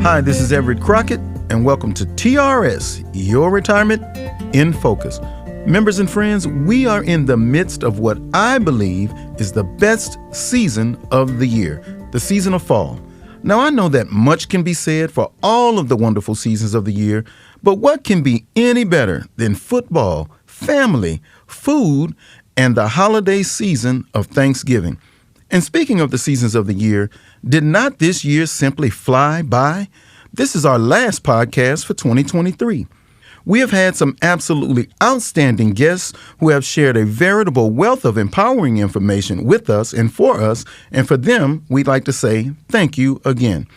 Hi, this is Everett Crockett, and welcome to TRS, Your Retirement in Focus. Members and friends, we are in the midst of what I believe is the best season of the year, the season of fall. Now, I know that much can be said for all of the wonderful seasons of the year, but what can be any better than football, family, food, and the holiday season of Thanksgiving? And speaking of the seasons of the year, did not this year simply fly by? This is our last podcast for 2023. We have had some absolutely outstanding guests who have shared a veritable wealth of empowering information with us and for them, we'd like to say thank you again.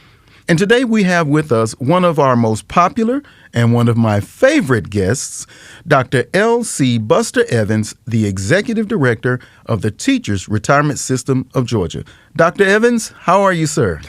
And today we have with us one of our most popular and one of my favorite guests, Dr. L.C. Buster Evans, the Executive Director of the Teachers Retirement System of Georgia. Dr. Evans, how are you, sir?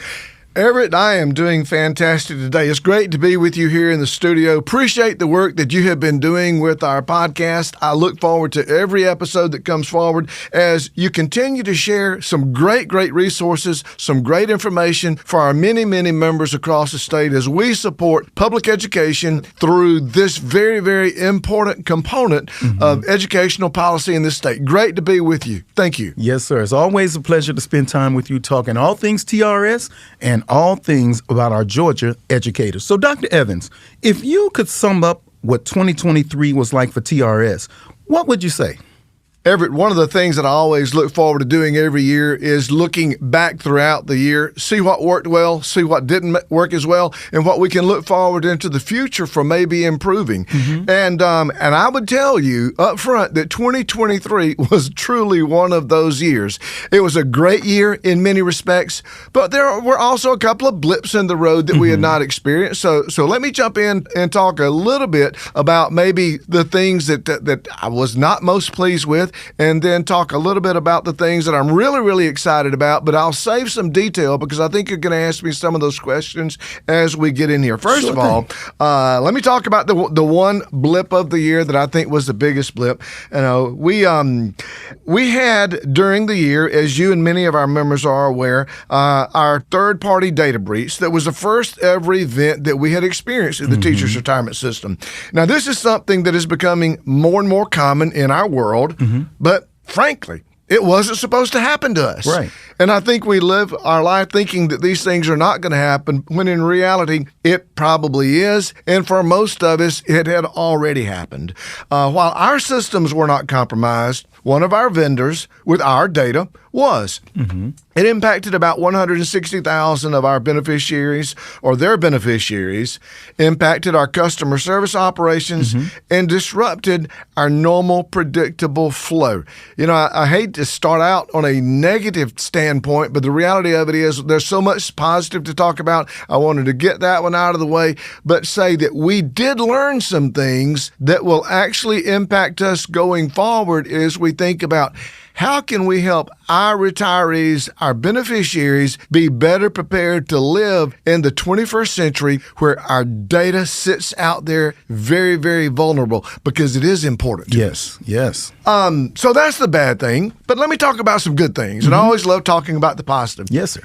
Everett, I am doing fantastic today. It's great to be with you here in the studio. Appreciate the work that you have been doing with our podcast. I look forward to every episode that comes forward as you continue to share some great resources, some great information for our many members across the state as we support public education through this very important component of educational policy in this state. Great to be with you. Thank you. Yes, sir. It's always a pleasure to spend time with you talking all things TRS and all things about our Georgia educators. So, Dr. Evans, if you could sum up what 2023 was like for TRS, what would you say? Everett, one of the things that I always look forward to doing every year is looking back throughout the year, see what worked well, see what didn't work as well, and what we can look forward into the future for maybe improving. And I would tell you up front that 2023 was truly one of those years. It was a great year in many respects, but there were also a couple of blips in the road that we had not experienced. So let me jump in and talk a little bit about maybe the things that I was not most pleased with, and then talk a little bit about the things that I'm really excited about, but I'll save some detail because I think you're going to ask me some of those questions as we get in here. First of all, let me talk about the one blip of the year that I think was the biggest blip. You know, we had during the year, as you and many of our members are aware, our third-party data breach that was the first ever event that we had experienced in the Teachers Retirement System. Now, this is something that is becoming more and more common in our world. But frankly, it wasn't supposed to happen to us. Right. And I think we live our life thinking that these things are not going to happen, when in reality, it probably is. And for most of us, it had already happened. While our systems were not compromised, one of our vendors with our data was. It impacted about 160,000 of our beneficiaries or their beneficiaries, impacted our customer service operations, and disrupted our normal, predictable flow. You know, I hate to start out on a negative standpoint, but the reality of it is there's so much positive to talk about. I wanted to get that one out of the way, but say that we did learn some things that will actually impact us going forward as we think about how can we help our retirees, our beneficiaries, be better prepared to live in the 21st century where our data sits out there very vulnerable, because it is important to us. Yes. So that's the bad thing, but let me talk about some good things. And I always love talking about the positive. Yes, sir.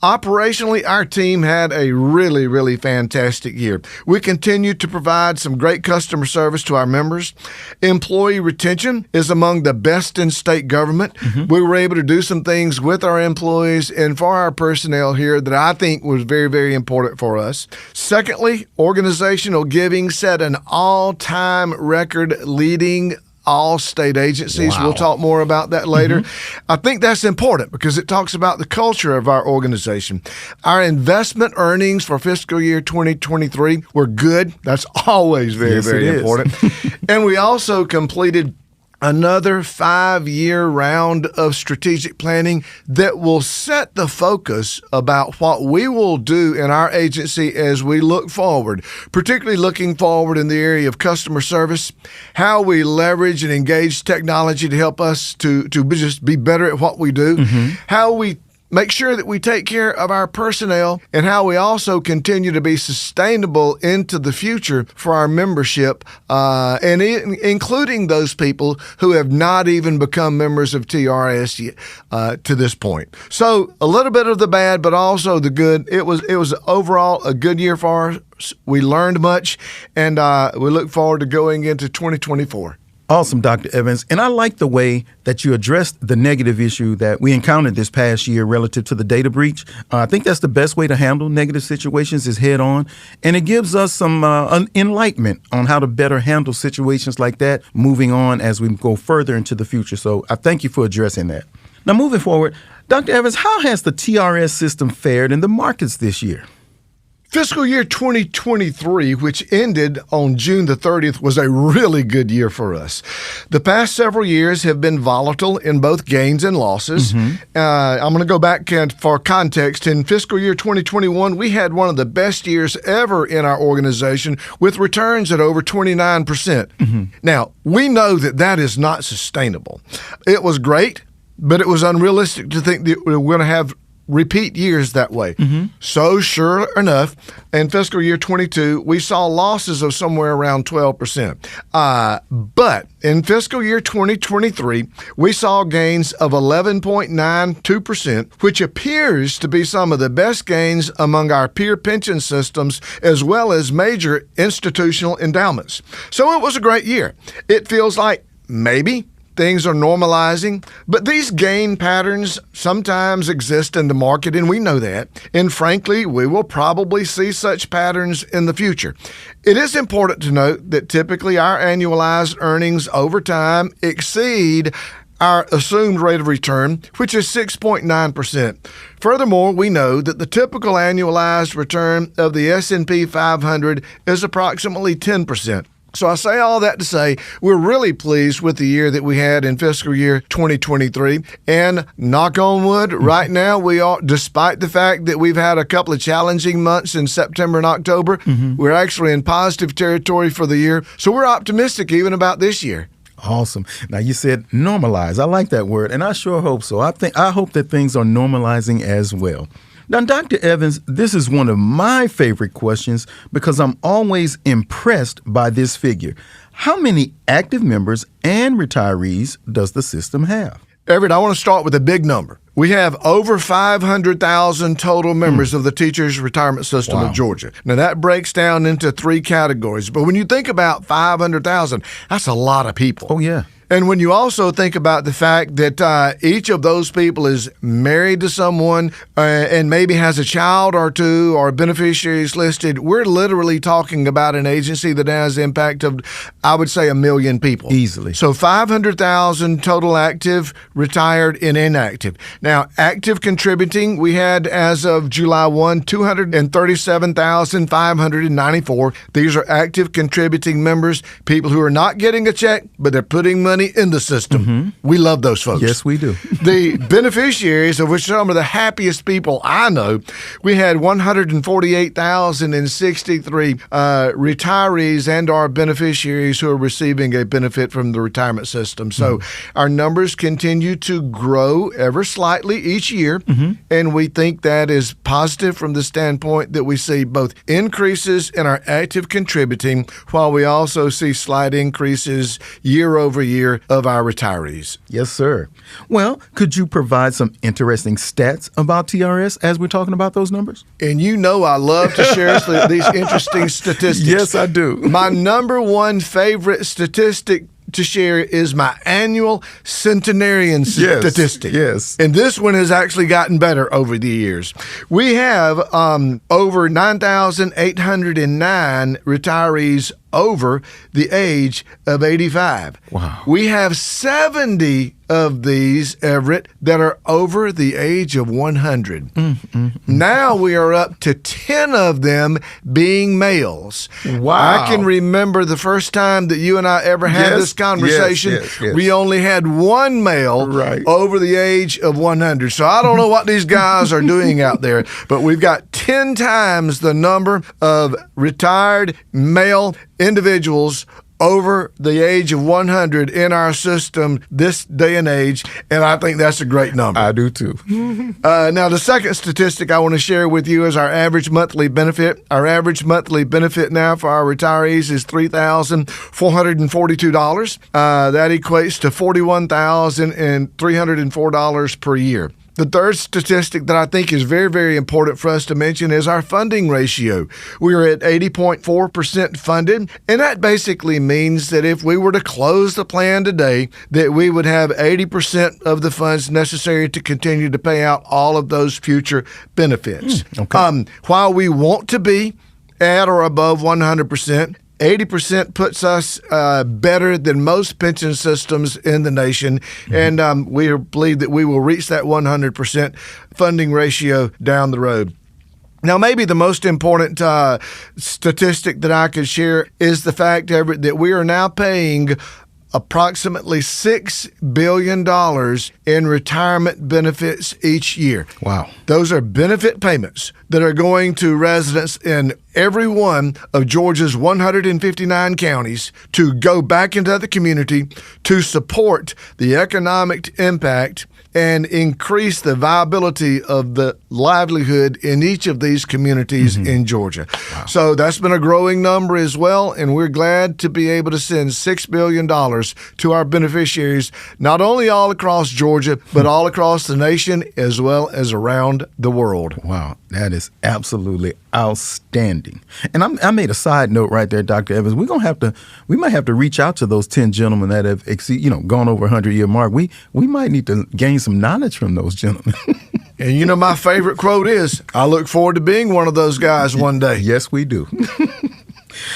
Operationally, our team had a really fantastic year. We continued to provide some great customer service to our members. Employee retention is among the best in state government. We were able to do some things with our employees and for our personnel here that I think was very important for us. Secondly, organizational giving set an all-time record, leading all state agencies. Wow. We'll talk more about that later. I think that's important because it talks about the culture of our organization. Our investment earnings for fiscal year 2023 were good. That's always very important. And we also completed another 5-year round of strategic planning that will set the focus about what we will do in our agency as we look forward, particularly looking forward in the area of customer service, how we leverage and engage technology to help us to just be better at what we do, how we make sure that we take care of our personnel and how we also continue to be sustainable into the future for our membership, including those people who have not even become members of TRS yet, to this point. So a little bit of the bad, but also the good. It was overall a good year for us. We learned much, and we look forward to going into 2024. Awesome, Dr. Evans. And I like the way that you addressed the negative issue that we encountered this past year relative to the data breach. I think that's the best way to handle negative situations is head on. And it gives us some enlightenment on how to better handle situations like that moving on as we go further into the future. So I thank you for addressing that. Now, moving forward, Dr. Evans, how has the TRS system fared in the markets this year? Fiscal year 2023, which ended on June the 30th, was a really good year for us. The past several years have been volatile in both gains and losses. I'm going to go back for context. In fiscal year 2021, we had one of the best years ever in our organization with returns at over 29%. Now, we know that is not sustainable. It was great, but it was unrealistic to think that we're going to have repeat years that way. So sure enough, in fiscal year 22, we saw losses of somewhere around 12%. But in fiscal year 2023, we saw gains of 11.92%, which appears to be some of the best gains among our peer pension systems as well as major institutional endowments. So it was a great year. It feels like maybe things are normalizing, but these gain patterns sometimes exist in the market, and we know that. And frankly, we will probably see such patterns in the future. It is important to note that typically our annualized earnings over time exceed our assumed rate of return, which is 6.9%. Furthermore, we know that the typical annualized return of the S&P 500 is approximately 10%. So I say all that to say we're really pleased with the year that we had in fiscal year 2023. And knock on wood, right now we are, despite the fact that we've had a couple of challenging months in September and October, we're actually in positive territory for the year. So we're optimistic even about this year. Awesome. Now, you said normalize. I like that word, and I sure hope so. I hope that things are normalizing as well. Now, Dr. Evans, this is one of my favorite questions because I'm always impressed by this figure. How many active members and retirees does the system have? Everett, I want to start with a big number. We have over 500,000 total members of the Teachers Retirement System of Georgia. Now, that breaks down into three categories. But when you think about 500,000, that's a lot of people. Oh, yeah. And when you also think about the fact that each of those people is married to someone and maybe has a child or two or beneficiaries listed, we're literally talking about an agency that has impact of, I would say, 1 million people. Easily. So 500,000 total active, retired, and inactive. Now, active contributing, we had as of July 1, 237,594. These are active contributing members, people who are not getting a check, but they're putting money in the system. We love those folks. Yes, we do. The beneficiaries, of which some of the happiest people I know, we had 148,063 retirees and our beneficiaries who are receiving a benefit from the retirement system. So our numbers continue to grow ever slightly each year, and we think that is positive from the standpoint that we see both increases in our active contributing, while we also see slight increases year over year of our retirees. Yes, sir. Well, could you provide some interesting stats about TRS as we're talking about those numbers? And you know I love to share these interesting statistics. Yes, I do. My number one favorite statistic to share is my annual centenarian statistic. Yes. And this one has actually gotten better over the years. We have over 9,809 retirees over the age of 85. Wow. We have 70 of these, Everett, that are over the age of 100. Now we are up to 10 of them being males. Wow. I can remember the first time that you and I ever had this conversation. Yes. We only had one male over the age of 100. So I don't know what these guys are doing out there, but we've got 10 times the number of retired male individuals over the age of 100 in our system this day and age, and I think that's a great number. I do too. Now, the second statistic I want to share with you is our average monthly benefit. Our average monthly benefit now for our retirees is $3,442. That equates to $41,304 per year. The third statistic that I think is very, very important for us to mention is our funding ratio. We are at 80.4% funded, and that basically means that if we were to close the plan today, that we would have 80% of the funds necessary to continue to pay out all of those future benefits. While we want to be at or above 100%, 80% puts us better than most pension systems in the nation, and we believe that we will reach that 100% funding ratio down the road. Now, maybe the most important statistic that I could share is the fact, Everett, that we are now paying approximately $6 billion in retirement benefits each year. Wow. Those are benefit payments that are going to residents in every one of Georgia's 159 counties to go back into the community to support the economic impact and increase the viability of the livelihood in each of these communities in Georgia. Wow. So that's been a growing number as well, and we're glad to be able to send $6 billion to our beneficiaries, not only all across Georgia, but all across the nation as well as around the world. Wow, that is absolutely outstanding. And I made a side note right there, Dr. Evans. We might have to reach out to those 10 gentlemen that have gone over 100-year mark. We might need to gain some knowledge from those gentlemen. And my favorite quote is, I look forward to being one of those guys one day. Yes, we do.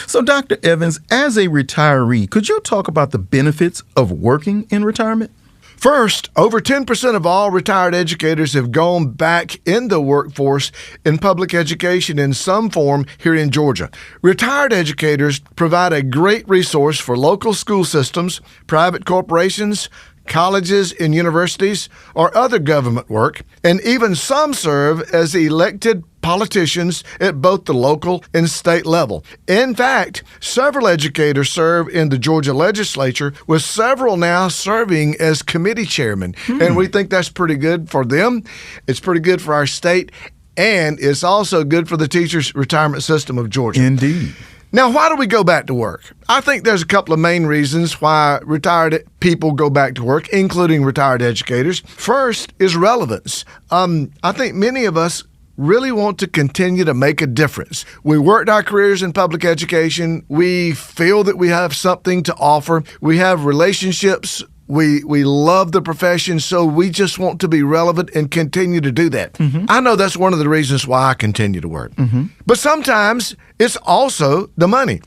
So, Dr. Evans, as a retiree, could you talk about the benefits of working in retirement? First, over 10% of all retired educators have gone back in the workforce in public education in some form here in Georgia. Retired educators provide a great resource for local school systems, private corporations, colleges and universities, or other government work, and even some serve as elected politicians at both the local and state level. In fact, several educators serve in the Georgia legislature, with several now serving as committee chairmen. And we think that's pretty good for them. It's pretty good for our state, and it's also good for the teachers' retirement system of Georgia. Indeed. Now, why do we go back to work? I think there's a couple of main reasons why retired people go back to work, including retired educators. First is relevance. I think many of us really want to continue to make a difference. We worked our careers in public education. We feel that we have something to offer. We have relationships. We love the profession, so we just want to be relevant and continue to do that. I know that's one of the reasons why I continue to work. But sometimes it's also the money.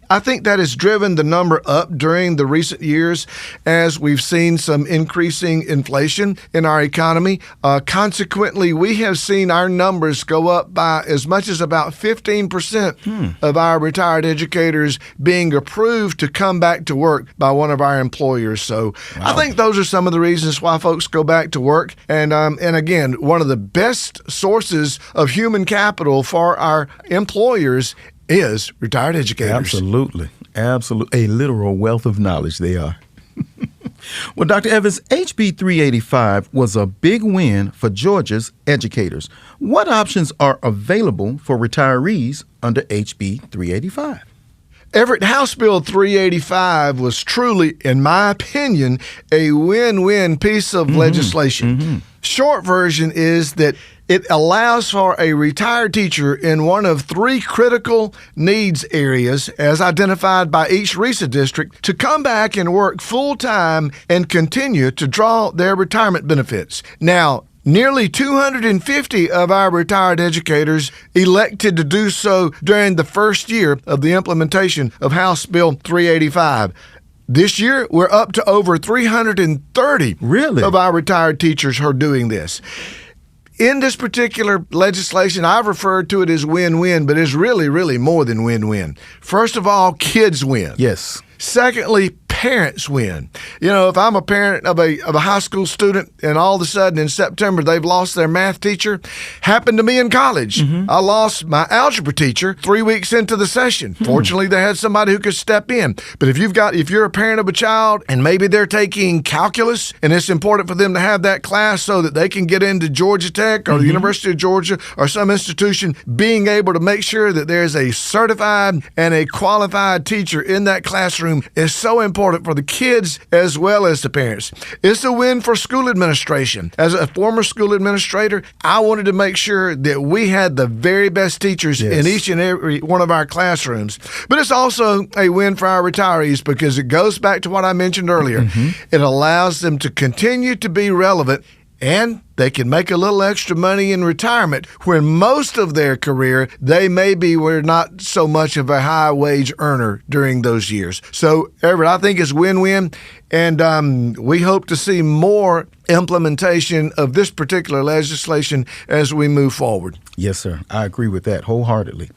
I think that has driven the number up during the recent years as we've seen some increasing inflation in our economy. Consequently, we have seen our numbers go up by as much as about 15% of our retired educators being approved to come back to work by one of our employers. So I think those are some of the reasons why folks go back to work. And again, one of the best sources of human capital for our employers is retired educators. Absolutely. A literal wealth of knowledge they are. Well, Dr. Evans, HB 385 was a big win for Georgia's educators. What options are available for retirees under HB 385? Everett, House Bill 385 was truly, in my opinion, a win-win piece of legislation. Short version is that it allows for a retired teacher in one of three critical needs areas, as identified by each RESA district, to come back and work full-time and continue to draw their retirement benefits. Now, nearly 250 of our retired educators elected to do so during the first year of the implementation of House Bill 385. This year, we're up to over 330 of our retired teachers who are doing this. In this particular legislation, I've referred to it as win-win, but it's really, really more than win-win. First of all, kids win. Yes. Secondly, parents win. You know, if I'm a parent of a high school student and all of a sudden in September they've lost their math teacher, happened to me in college. I lost my algebra teacher 3 weeks into the session. Fortunately, they had somebody who could step in. But if you're a parent of a child and maybe they're taking calculus and it's important for them to have that class so that they can get into Georgia Tech or the University of Georgia or some institution, being able to make sure that there's a certified and a qualified teacher in that classroom is so important for the kids as well as the parents. It's a win for school administration. As a former school administrator, I wanted to make sure that we had the very best teachers in each and every one of our classrooms. But it's also a win for our retirees because it goes back to what I mentioned earlier. It allows them to continue to be relevant, and they can make a little extra money in retirement when most of their career they maybe were not so much of a high wage earner during those years. So, Everett, I think it's win-win, and we hope to see more implementation of this particular legislation as we move forward. Yes, sir. I agree with that wholeheartedly.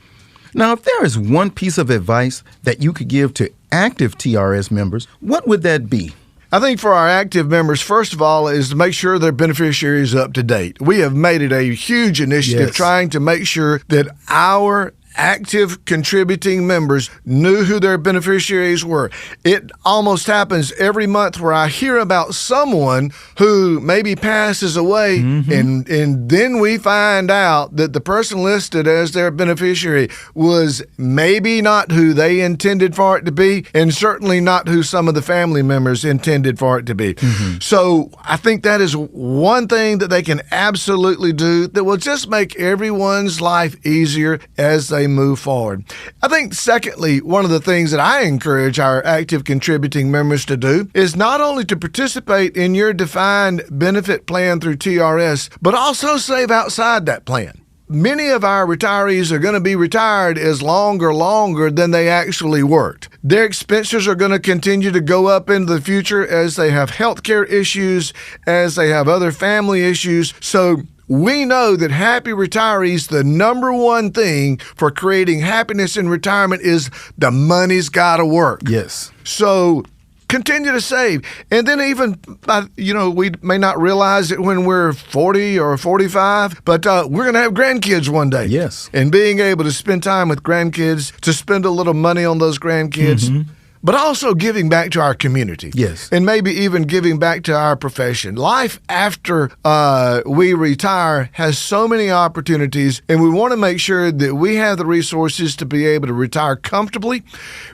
Now, if there is one piece of advice that you could give to active TRS members, what would that be? I think for our active members, first of all, is to make sure their beneficiaries are up to date. We have made it a huge initiative trying to make sure that our active contributing members knew who their beneficiaries were. It almost happens every month where I hear about someone who maybe passes away, and then we find out that the person listed as their beneficiary was maybe not who they intended for it to be, and certainly not who some of the family members intended for it to be. So I think that is one thing that they can absolutely do that will just make everyone's life easier as they move forward. I think, secondly, one of the things that I encourage our active contributing members to do is not only to participate in your defined benefit plan through TRS, but also save outside that plan. Many of our retirees are going to be retired as longer than they actually worked. Their expenses are going to continue to go up into the future as they have healthcare issues, as they have other family issues. So we know that happy retirees, the number one thing for creating happiness in retirement is the money's got to work. Yes. So continue to save. And then even, we may not realize it when we're 40 or 45, but we're going to have grandkids one day. Yes. And being able to spend time with grandkids, to spend a little money on those grandkids, but also giving back to our community. Yes. And maybe even giving back to our profession. Life after we retire has so many opportunities, and we want to make sure that we have the resources to be able to retire comfortably,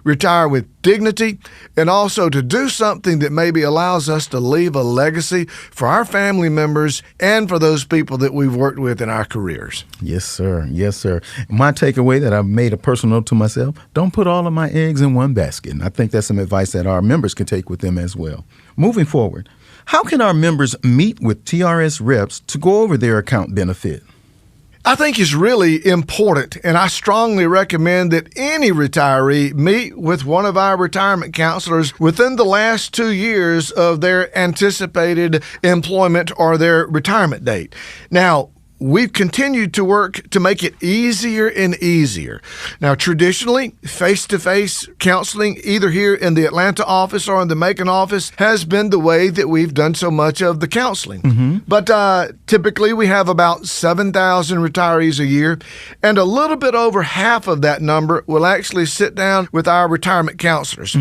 retire with dignity, and also to do something that maybe allows us to leave a legacy for our family members and for those people that we've worked with in our careers. Yes, sir. Yes, sir. My takeaway that I've made a personal note to myself, don't put all of my eggs in one basket. And I think that's some advice that our members can take with them as well. Moving forward, how can our members meet with TRS reps to go over their account benefit? I think is really important, and I strongly recommend that any retiree meet with one of our retirement counselors within the last 2 years of their anticipated employment or their retirement date. Now, we've continued to work to make it easier and easier. Now, traditionally, face-to-face counseling, either here in the Atlanta office or in the Macon office, has been the way that we've done so much of the counseling. But typically, we have about 7,000 retirees a year, and a little bit over half of that number will actually sit down with our retirement counselors.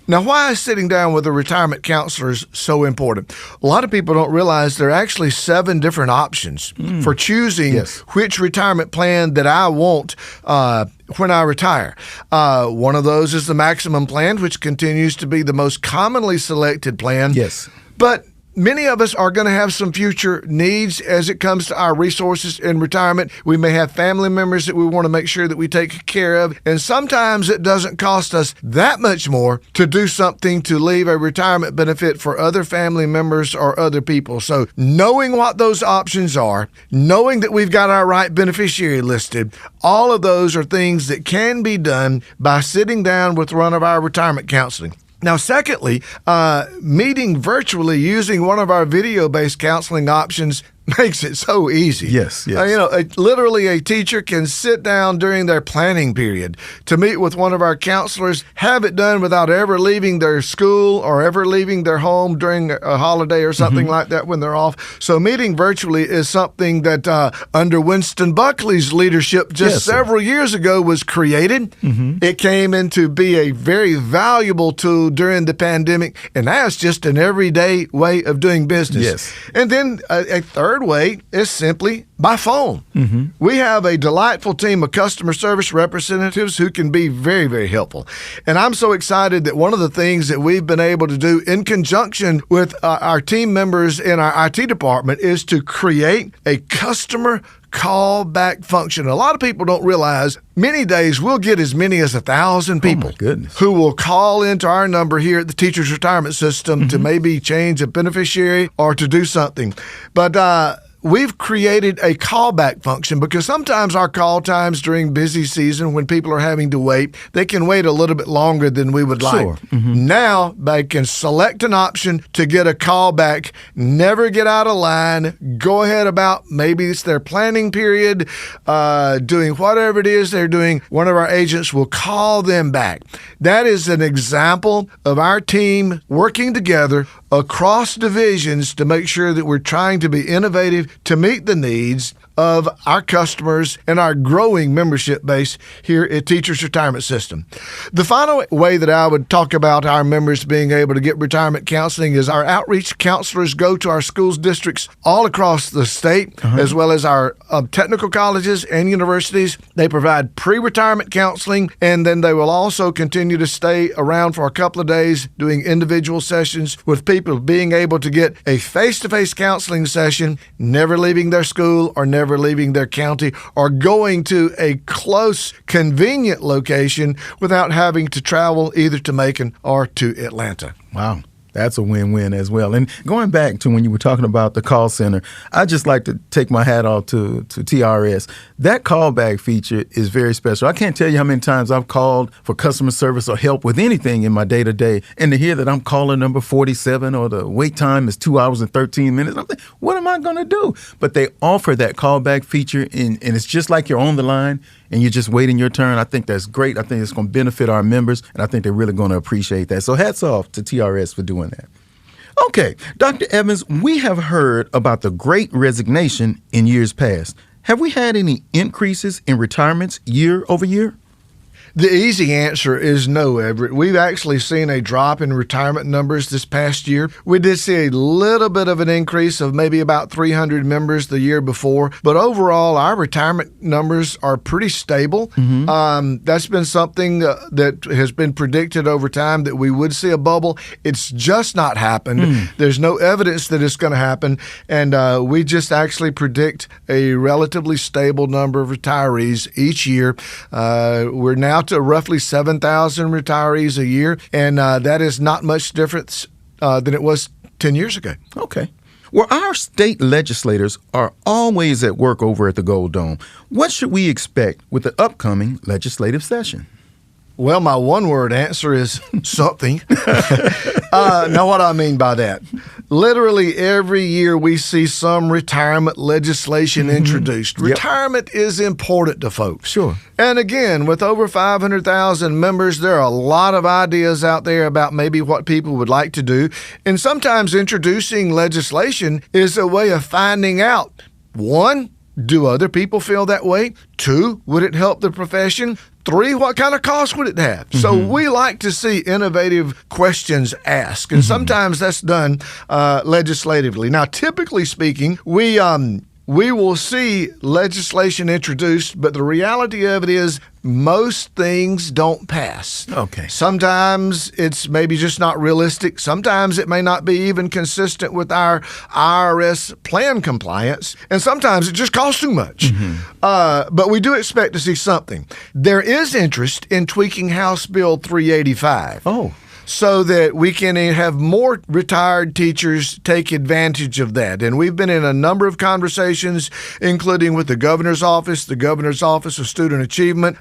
Now, why is sitting down with the retirement counselors so important? A lot of people don't realize there are actually 7 different options for choosing which retirement plan that I want when I retire. One of those is the maximum plan, which continues to be the most commonly selected plan. Yes. But many of us are going to have some future needs as it comes to our resources in retirement. We may have family members that we want to make sure that we take care of. And sometimes it doesn't cost us that much more to do something to leave a retirement benefit for other family members or other people. So knowing what those options are, knowing that we've got our right beneficiary listed, all of those are things that can be done by sitting down with one of our retirement counseling. Now, secondly, meeting virtually using one of our video-based counseling options makes it so easy. Yes. Literally a teacher can sit down during their planning period to meet with one of our counselors, have it done without ever leaving their school or ever leaving their home during a holiday or something like that when they're off. So meeting virtually is something that under Winston Buckley's leadership just several years ago was created. It came into be a very valuable tool during the pandemic, and now it's just an everyday way of doing business. Yes. And then a third way is simply by phone. We have a delightful team of customer service representatives who can be very, very helpful. And I'm so excited that one of the things that we've been able to do in conjunction with our team members in our IT department is to create a customer callback function. A lot of people don't realize many days we'll get as many as 1,000 people who will call into our number here at the Teachers Retirement System to maybe change a beneficiary or to do something. But we've created a callback function because sometimes our call times during busy season when people are having to wait, they can wait a little bit longer than we would like. Now they can select an option to get a callback, never get out of line, go ahead about maybe it's their planning period, doing whatever it is they're doing. One of our agents will call them back. That is an example of our team working together across divisions to make sure that we're trying to be innovative to meet the needs of our customers and our growing membership base here at Teachers Retirement System. The final way that I would talk about our members being able to get retirement counseling is our outreach counselors go to our schools districts all across the state, as well as our technical colleges and universities. They provide pre-retirement counseling, and then they will also continue to stay around for a couple of days doing individual sessions with people being able to get a face-to-face counseling session, never leaving their school or never leaving their county or going to a close, convenient location without having to travel either to Macon or to Atlanta. Wow. That's a win-win as well. And going back to when you were talking about the call center, I just like to take my hat off to TRS. That callback feature is very special. I can't tell you how many times I've called for customer service or help with anything in my day-to-day, and to hear that I'm calling number 47 or the wait time is 2 hours and 13 minutes, I'm like, what am I going to do? But they offer that callback feature, and it's just like you're on the line and you're just waiting your turn. I think that's great. I think it's going to benefit our members, and I think they're really going to appreciate that. So hats off to TRS for doing that. Okay, Dr. Evans, we have heard about the Great Resignation in years past. Have we had any increases in retirements year over year? The easy answer is no, Everett. We've actually seen a drop in retirement numbers this past year. We did see a little bit of an increase of maybe about 300 members the year before, but overall, our retirement numbers are pretty stable. That's been something that has been predicted over time that we would see a bubble. It's just not happened. There's no evidence that it's going to happen, and we just actually predict a relatively stable number of retirees each year. We're now to roughly 7,000 retirees a year, and that is not much difference than it was 10 years ago. Okay. Well, our state legislators are always at work over at the Gold Dome. What should we expect with the upcoming legislative session? Well, my one-word answer is something. Now, what do I mean by that? Literally every year we see some retirement legislation introduced. Retirement is important to folks. Sure. And again, with over 500,000 members, there are a lot of ideas out there about maybe what people would like to do. And sometimes introducing legislation is a way of finding out, one, do other people feel that way? 2, would it help the profession? 3, what kind of cost would it have? So we like to see innovative questions asked, and sometimes that's done legislatively. Now, typically speaking, we will see legislation introduced, but the reality of it is most things don't pass. Okay. Sometimes it's maybe just not realistic. Sometimes it may not be even consistent with our IRS plan compliance. And sometimes it just costs too much. But we do expect to see something. There is interest in tweaking House Bill 385. Oh. so that we can have more retired teachers take advantage of that. And we've been in a number of conversations, including with the Governor's Office of Student Achievement,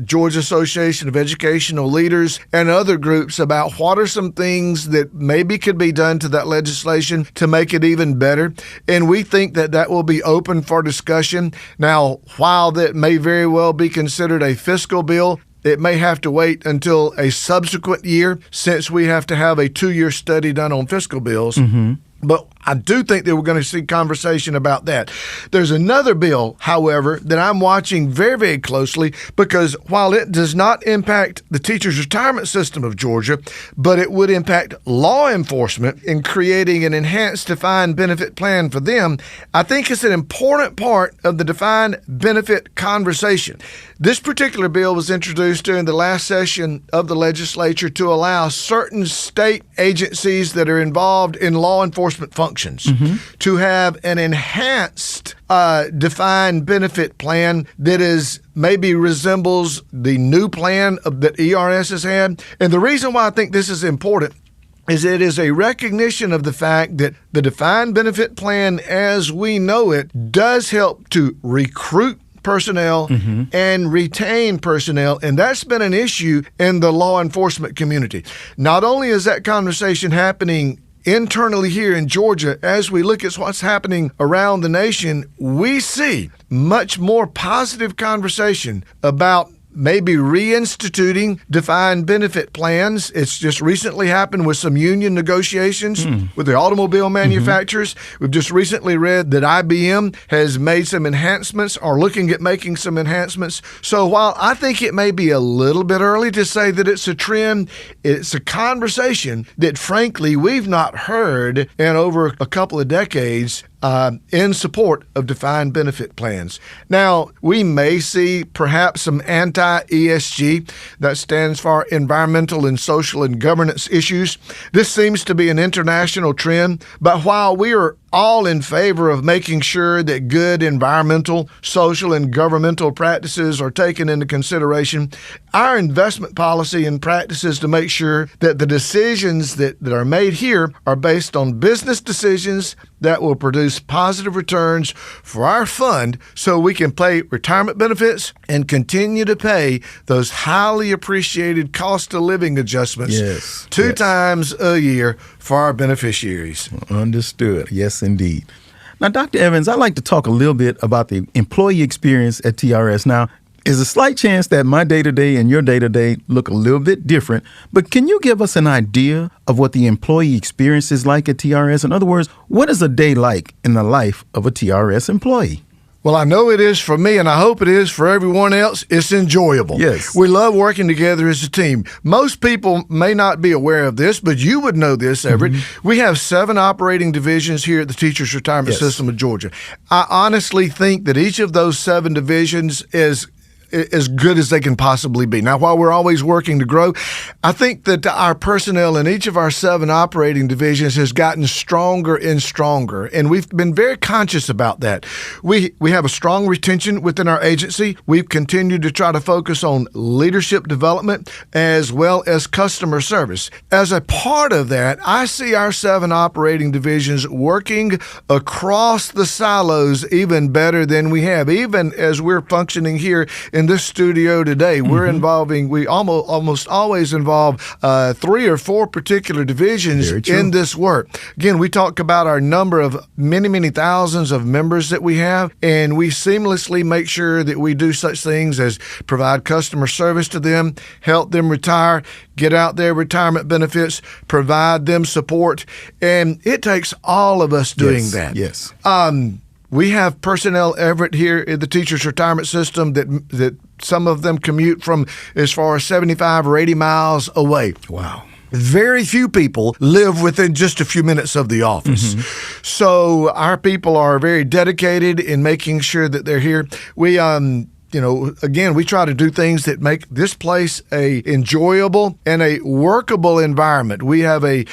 Georgia Association of Educational Leaders, and other groups about what are some things that maybe could be done to that legislation to make it even better. And we think that that will be open for discussion. Now, while that may very well be considered a fiscal bill, it may have to wait until a subsequent year, since we have to have a 2-year study done on fiscal bills. But I do think that we're going to see conversation about that. There's another bill, however, that I'm watching very, very closely, because while it does not impact the teachers' retirement system of Georgia, but it would impact law enforcement in creating an enhanced defined benefit plan for them. I think it's an important part of the defined benefit conversation. This particular bill was introduced during the last session of the legislature to allow certain state agencies that are involved in law enforcement functions to have an enhanced defined benefit plan that is maybe resembles the new plan that ERS has had. And the reason why I think this is important is it is a recognition of the fact that the defined benefit plan as we know it does help to recruit personnel and retain personnel, and that's been an issue in the law enforcement community. Not only is that conversation happening internally here in Georgia, as we look at what's happening around the nation, we see much more positive conversation about maybe reinstituting defined benefit plans. It's just recently happened with some union negotiations with the automobile manufacturers. We've just recently read that IBM has made some enhancements or looking at making some enhancements. So while I think it may be a little bit early to say that it's a trend, it's a conversation that frankly we've not heard in over a couple of decades in support of defined benefit plans. Now, we may see perhaps some anti-ESG, that stands for environmental and social and governance issues. This seems to be an international trend, but while we are all in favor of making sure that good environmental, social, and governmental practices are taken into consideration, our investment policy and practices to make sure that the decisions that are made here are based on business decisions that will produce positive returns for our fund so we can pay retirement benefits and continue to pay those highly appreciated cost of living adjustments two times a year for our beneficiaries. Understood. Yes, indeed. Now, Dr. Evans, I'd like to talk a little bit about the employee experience at TRS. Now, there's a slight chance that my day-to-day and your day-to-day look a little bit different, but can you give us an idea of what the employee experience is like at TRS? In other words, what is a day like in the life of a TRS employee? Well, I know it is for me, and I hope it is for everyone else. It's enjoyable. Yes. We love working together as a team. Most people may not be aware of this, but you would know this, Everett. We have 7 operating divisions here at the Teachers Retirement System of Georgia. I honestly think that each of those 7 divisions is as good as they can possibly be. Now, while we're always working to grow, I think that our personnel in each of our 7 operating divisions has gotten stronger and stronger, and we've been very conscious about that. We have a strong retention within our agency. We've continued to try to focus on leadership development as well as customer service. As a part of that, I see our 7 operating divisions working across the silos even better than we have. Even as we're functioning here in this studio today, we almost always involve 3 or 4 particular divisions in this work. Again, we talk about our number of many thousands of members that we have, and we seamlessly make sure that we do such things as provide customer service to them, help them retire, get out their retirement benefits, provide them support, and it takes all of us doing that. Yes. We have personnel, Everett, here at the Teachers Retirement System that some of them commute from as far as 75 or 80 miles away. Wow. Very few people live within just a few minutes of the office. So our people are very dedicated in making sure that they're here. again, we try to do things that make this place a enjoyable and a workable environment. We have a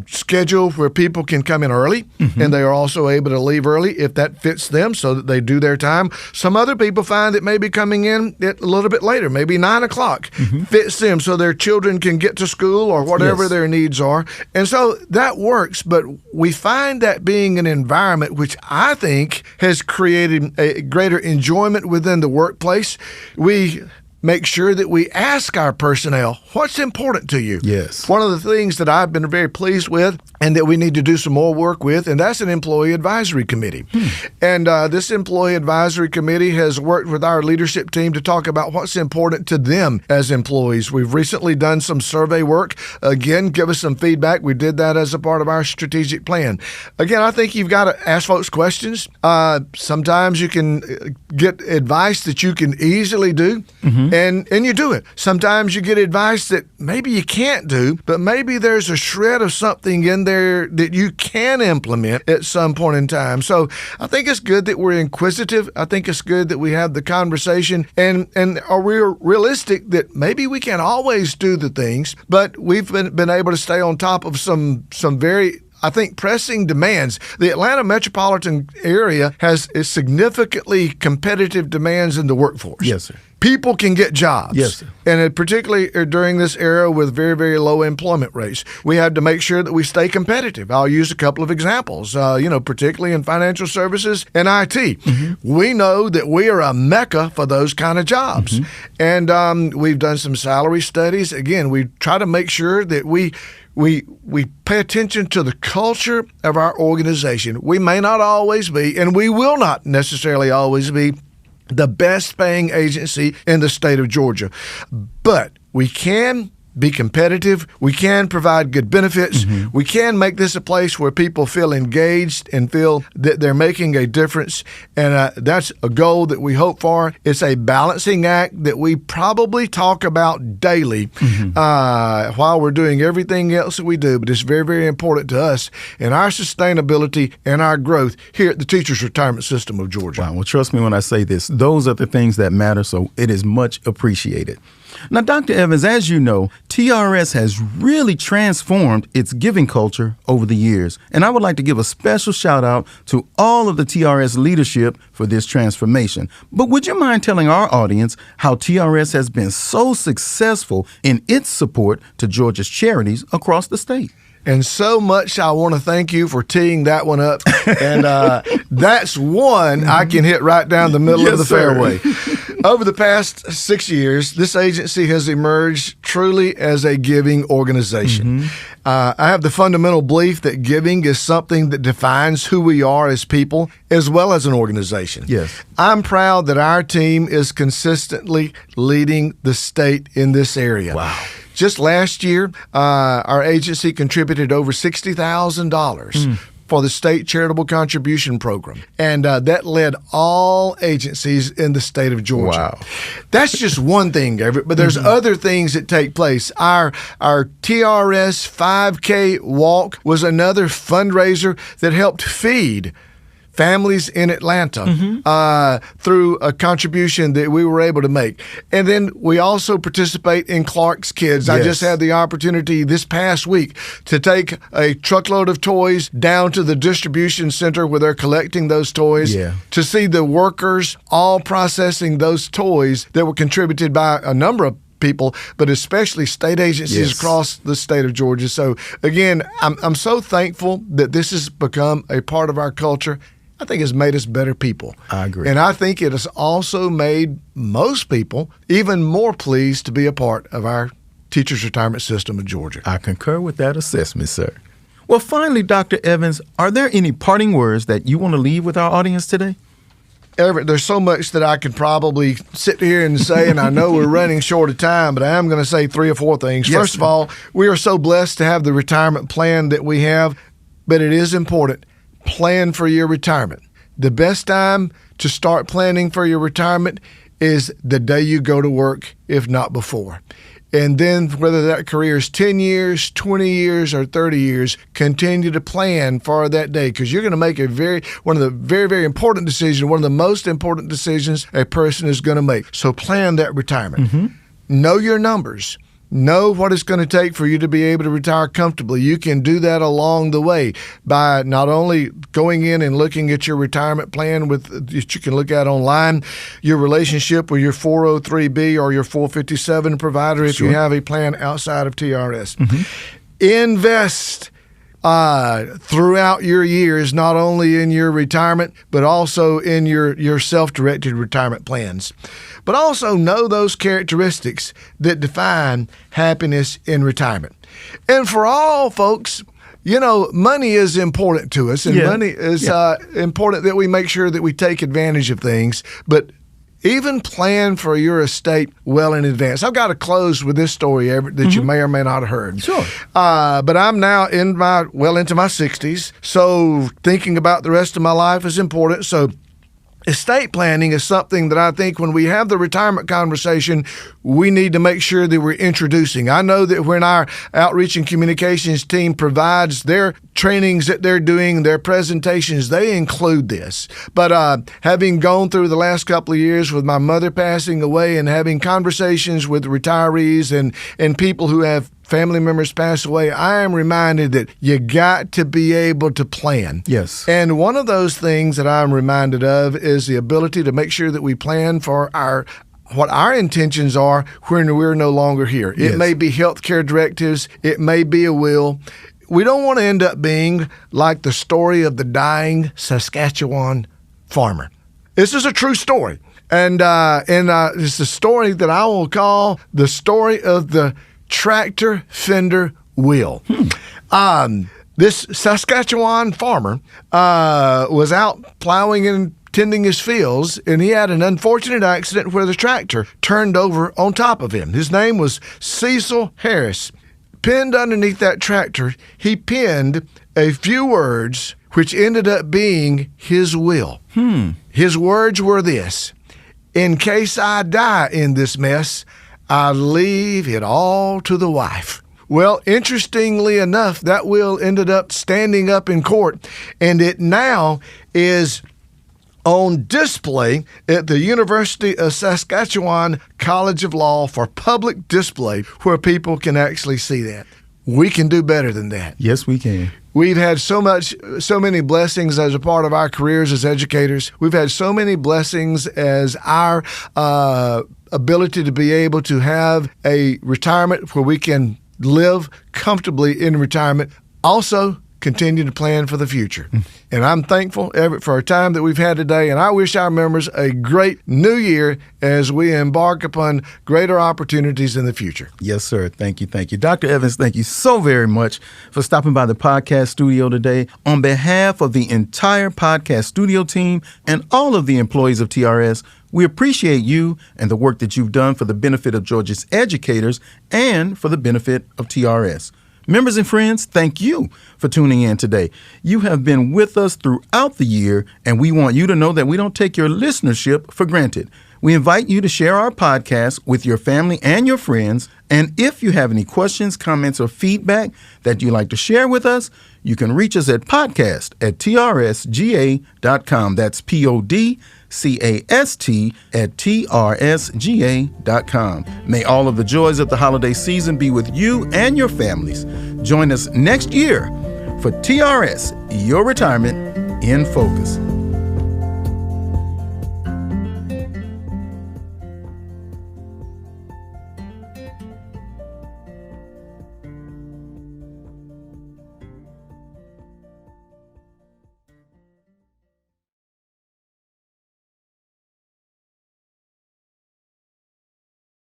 schedule where people can come in early, and they are also able to leave early if that fits them, so that they do their time. Some other people find that maybe coming in a little bit later, maybe 9 o'clock, fits them, so their children can get to school or whatever their needs are. And so that works, but we find that being an environment which I think has created a greater enjoyment within the workplace. We make sure that we ask our personnel, what's important to you? Yes. One of the things that I've been very pleased with and that we need to do some more work with, and that's an employee advisory committee. And this employee advisory committee has worked with our leadership team to talk about what's important to them as employees. We've recently done some survey work. Again, give us some feedback. We did that as a part of our strategic plan. Again, I think you've got to ask folks questions. Sometimes you can get advice that you can easily do, and you do it. Sometimes you get advice that maybe you can't do, but maybe there's a shred of something in there that you can implement at some point in time. So I think it's good that we're inquisitive. I think it's good that we have the conversation and are we realistic that maybe we can't always do the things, but we've been able to stay on top of some very, I think, pressing demands. The Atlanta metropolitan area has significantly competitive demands in the workforce. Yes, sir. People can get jobs. Yes, sir. And particularly during this era with very, very low employment rates, we have to make sure that we stay competitive. I'll use a couple of examples, particularly in financial services and IT. We know that we are a mecca for those kind of jobs. And we've done some salary studies. Again, we try to make sure that we pay attention to the culture of our organization. We may not always be, and we will not necessarily always be, the best paying agency in the state of Georgia. But we can be competitive. We can provide good benefits. We can make this a place where people feel engaged and feel that they're making a difference. And that's a goal that we hope for. It's a balancing act that we probably talk about daily while we're doing everything else that we do. But it's very, very important to us and our sustainability and our growth here at the Teachers Retirement System of Georgia. Wow. Well, trust me when I say this. Those are the things that matter, so it is much appreciated. Now, Dr. Evans, as you know, TRS has really transformed its giving culture over the years, and I would like to give a special shout out to all of the TRS leadership for this transformation. But would you mind telling our audience how TRS has been so successful in its support to Georgia's charities across the state? And so much I want to thank you for teeing that one up. And that's one I can hit right down the middle of the fairway. Over the past 6 years, this agency has emerged truly as a giving organization. I have the fundamental belief that giving is something that defines who we are as people as well as an organization. Yes. I'm proud that our team is consistently leading the state in this area. Wow. Just last year, our agency contributed over $60,000 for the state charitable contribution program. And that led all agencies in the state of Georgia. Wow. That's just one thing, Everett, but there's other things that take place. Our TRS 5K walk was another fundraiser that helped feed families in Atlanta through a contribution that we were able to make. And then we also participate in Clark's Kids. Yes. I just had the opportunity this past week to take a truckload of toys down to the distribution center where they're collecting those toys to see the workers all processing those toys that were contributed by a number of people, but especially state agencies across the state of Georgia. So again, I'm so thankful that this has become a part of our culture. I think it's made us better people. I agree. And I think it has also made most people even more pleased to be a part of our Teachers Retirement System of Georgia. I concur with that assessment, sir. Well, finally, Dr. Evans, are there any parting words that you want to leave with our audience today? Everett, there's so much that I could probably sit here and say, and I know we're running short of time, but I am going to say 3 or 4 things. Yes, First of all, we are so blessed to have the retirement plan that we have, but it is important. Plan for your retirement. The best time to start planning for your retirement is the day you go to work, if not before. And then whether that career is 10 years, 20 years, or 30 years, continue to plan for that day, because you're going to make one of the very, very important decisions, one of the most important decisions a person is going to make. So plan that retirement. Mm-hmm. Know your numbers. Know what it's going to take for you to be able to retire comfortably. You can do that along the way by not only going in and looking at your retirement plan that you can look at online, your relationship with your 403B or your 457 provider if you have a plan outside of TRS. Mm-hmm. Invest throughout your years, not only in your retirement, but also in your self-directed retirement plans. But also know those characteristics that define happiness in retirement. And for all folks, money is important to us, and money is important that we make sure that we take advantage of things. But even plan for your estate well in advance. I've got to close with this story, Everett, that you may or may not have heard. Sure. But I'm now into my 60s, so thinking about the rest of my life is important. So estate planning is something that I think when we have the retirement conversation, we need to make sure that we're introducing. I know that when our outreach and communications team provides their trainings that they're doing, their presentations, they include this. But having gone through the last couple of years with my mother passing away and having conversations with retirees and people who have family members pass away, I am reminded that you got to be able to plan. Yes. And one of those things that I'm reminded of is the ability to make sure that we plan for what our intentions are when we're no longer here. Yes. It may be healthcare directives. It may be a will. We don't want to end up being like the story of the dying Saskatchewan farmer. This is a true story. And it's a story that I will call the story of the tractor fender wheel. This Saskatchewan farmer was out plowing and tending his fields, and he had an unfortunate accident where the tractor turned over on top of him. His name was Cecil Harris. Pinned underneath that tractor, he pinned a few words which ended up being his will. His words were this: "In case I die in this mess, I leave it all to the wife." Well, interestingly enough, that will ended up standing up in court, and it now is on display at the University of Saskatchewan College of Law for public display, where people can actually see that. We can do better than that. Yes, we can. We've had so many blessings as a part of our careers as educators. We've had so many blessings as our ability to be able to have a retirement where we can live comfortably in retirement. Also, continue to plan for the future. And I'm thankful, Everett, for our time that we've had today, and I wish our members a great new year as we embark upon greater opportunities in the future. Yes, sir. Thank you. Thank you. Dr. Evans, thank you so very much for stopping by the podcast studio today. On behalf of the entire podcast studio team and all of the employees of TRS, we appreciate you and the work that you've done for the benefit of Georgia's educators and for the benefit of TRS. Members and friends, thank you for tuning in today. You have been with us throughout the year, and we want you to know that we don't take your listenership for granted. We invite you to share our podcast with your family and your friends. And if you have any questions, comments, or feedback that you'd like to share with us, you can reach us at podcast@trsga.com. That's podcast@trsga.com. May all of the joys of the holiday season be with you and your families. Join us next year for TRS, Your Retirement in Focus.